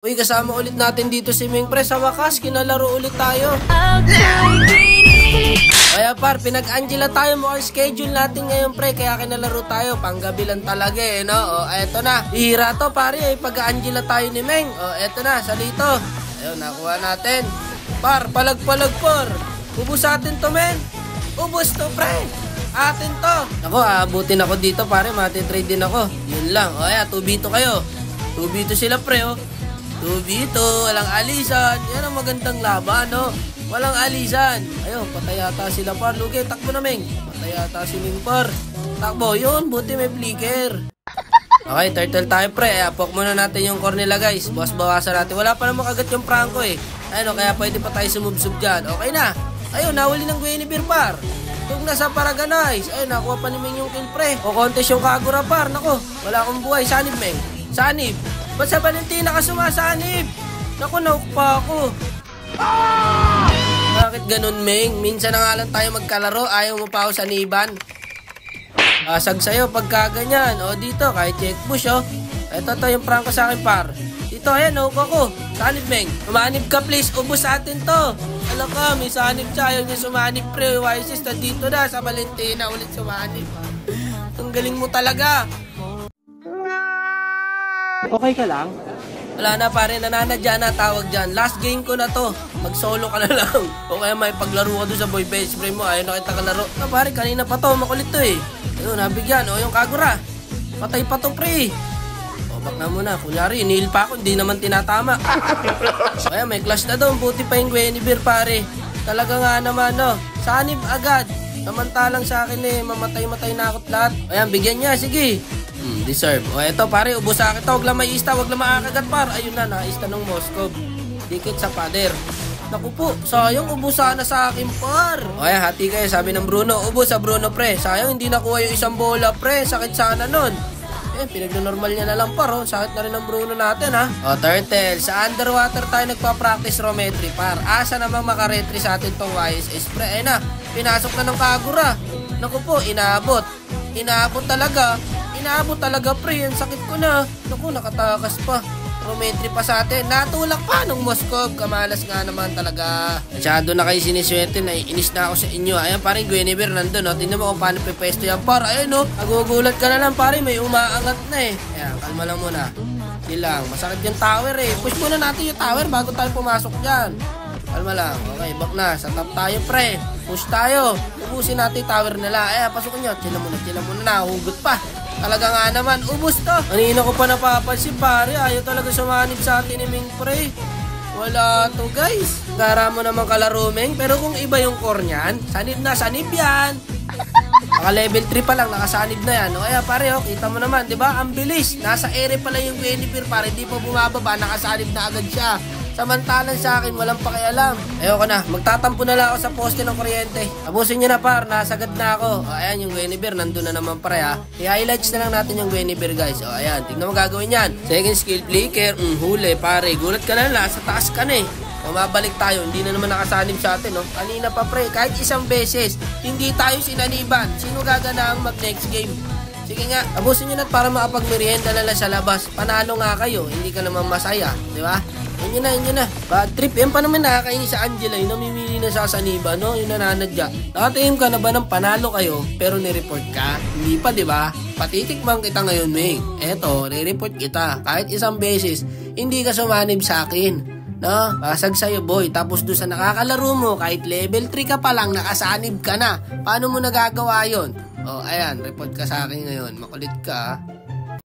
Uy, kasama ulit natin dito si Ming Pre. Sa wakas, kinalaro ulit tayo. Kaya par, pinag-Angela tayo mo ang schedule natin ngayon pre. Kaya kinalaro tayo, panggabi lang talaga eh, no? O, eto na. Bihira to pare, ay pag-Angela tayo ni Meng. O, eto na, salito. Ayun, nakuha natin. Par, palag-palag par. Ubus atin to, men. Ubus to, pre. Atin to. Ako, aabutin ako dito pare, matitrade din ako. Yun lang. O, ayan, 2v2 kayo. 2v2 sila pre, oh. 2v2, walang alisan. Yan ang magandang laban, no? Walang alisan. Ayun, patay yata sila par. Lugi, takbo na, Meng. Patay yata si Ming par. Takbo, yun. Buti may flicker. Okay, turtle tayo, pre. Apok muna natin yung core nila, guys. Bawas-bawasan natin. Wala pa naman kagat yung Franco, eh. Ayun, kaya pwede pa tayo sumubsub dyan. Okay na. Ayun, nawali ng Guinevere, par. Tug na sa Paraganize. Ayun, nakuha pa ni Meng yung kill, pre. O, contest yung Kagura, par. Nako, wala akong buhay. Sanib, Meng. Sanib. Ba't sa Valentina ka sumasanib? Naku, nauk pa ako. Bakit ganun, Meng? Minsan na nga lang tayo magkalaro. Ayaw mo pa ako saniban. Asag sa'yo pagka ganyan. O dito, kahit check push, oh. Ito yung Franco sa akin, par. Dito, ayan, nauk ako. Sanib, Meng. Sumanib ka, please. Ubus atin to. Alam ka, may sanib siya. Ayaw niya sumanib, pre. YSS, dito na sa Valentina. Ulit sumanib. Ang galing mo talaga. Okay ka lang? Wala na pare, nananadya na tawag dyan. Last game ko na to. Mag-solo ka na lang. O kaya may paglaro ka doon sa boy best friend mo. Ayaw na kita kalaro. Na pare, kanina pa to. Makulit to eh. Ayun, nabigyan. O yung Kagura. Patay pa to pre. O bak na muna. Kunyari, inihil pa ako. Hindi naman tinatama. Kaya may clash na doon. Buti pa yung Guinevere pare. Talaga nga naman no. Sanib agad. Samantalang sa akin eh. Mamatay-matay na ako lahat. Ayan, bigyan niya. Sige. Deserve. O eto pare, ubos sa akin to. Huwag lang may ista, huwag lang makakagat par. Ayun na, naista ng Moscow. Dikit sa pader. Naku po, sayang ubusa na sa akin par. O ayan, hati kayo, sabi ng Bruno. Ubos sa Bruno pre. Sayang hindi nakuha yung isang bola pre. Sakit sana nun. Eh, pinagno-normal niya na lang par. Oh. Sakit na rin ng Bruno natin ha. O turtle, sa underwater tayo nagpa-practice rometry par. Asa namang makaretry sa atin tong YSS pre. Ayun na, pinasok na ng Kagura. Naku po, inaabot. Inaabot talaga. Inaabot talaga pre, ang sakit ko na. Naku, nakatakas pa. Rometry pa sa atin. Natulak pa ng Moscow. Kamalas nga naman talaga. Masyado na kayo siniswerte na inis na ako sa inyo. Ayan parang Guinevere nandun. No? Tingnan mo kung paano pipesto yan par. Ayun no, nagugulat ka na lang pare. May umaangat na eh. Ayan, kalma lang muna. Silang, masakit yung tower eh. Push muna natin yung tower bago tayo pumasok dyan. Kalma lang. Okay, back na. Sa top tayo pre. Push tayo. Ubusin natin yung tower nila. Ayan, pasukin nyo. Chila muna na. Hugot pa. Talaga nga naman, ubos to. Kanina ko pa napapansin pare, ayaw talaga sumanib sa atin ni Ming pre. Wala to guys. Gara mo naman kalaro Meng, pero kung iba yung core niyan, sanib na, sanib yan. Naka level 3 pa lang, nakasanib na yan. O kaya pare, oh, kita mo naman, di ba? Ang bilis. Nasa ere pala yung Guinevere pare, di pa bumababa, nakasanib na agad siya. Samantalang sa akin, walang pakialam. Ayoko na, magtatampo na lang ako sa poste ng kuryente. Abusin nyo na par, nasagad na ako. O ayan yung Guinevere, nandun na naman pare ha. I-highlights na lang natin yung Guinevere guys. O ayan, tignan mo gagawin yan. Second skill flicker, huli pare. Gulat ka na lang, sa taas ka na eh. Mabalik tayo, hindi na naman nakasanib sa atin no. Kanina pa pre, kahit isang beses, hindi tayo sinaniban. Sino gagana ang mag next game? Sige nga, abusin nyo na para makapagmerienda na lang sa labas. Panalo nga kayo, hindi ka naman masaya, di ba? Yun na. Bad trip. Yan pa naman nakakainis sa Angela. Yung namimili na sa saniba, no? Yung nananadya. Nakataim ka na ba ng panalo kayo, pero nireport ka? Hindi pa, di ba? Patitikman kita ngayon, Meng. Eto, nireport kita. Kahit isang beses, hindi ka sumanib sa akin. No? Pasag sa'yo, boy. Tapos doon sa nakakalaro mo, kahit level 3 ka pa lang, nakasanib ka na. Paano mo nagagawa yun? O, ayan, report ka sa akin ngayon. Makulit ka,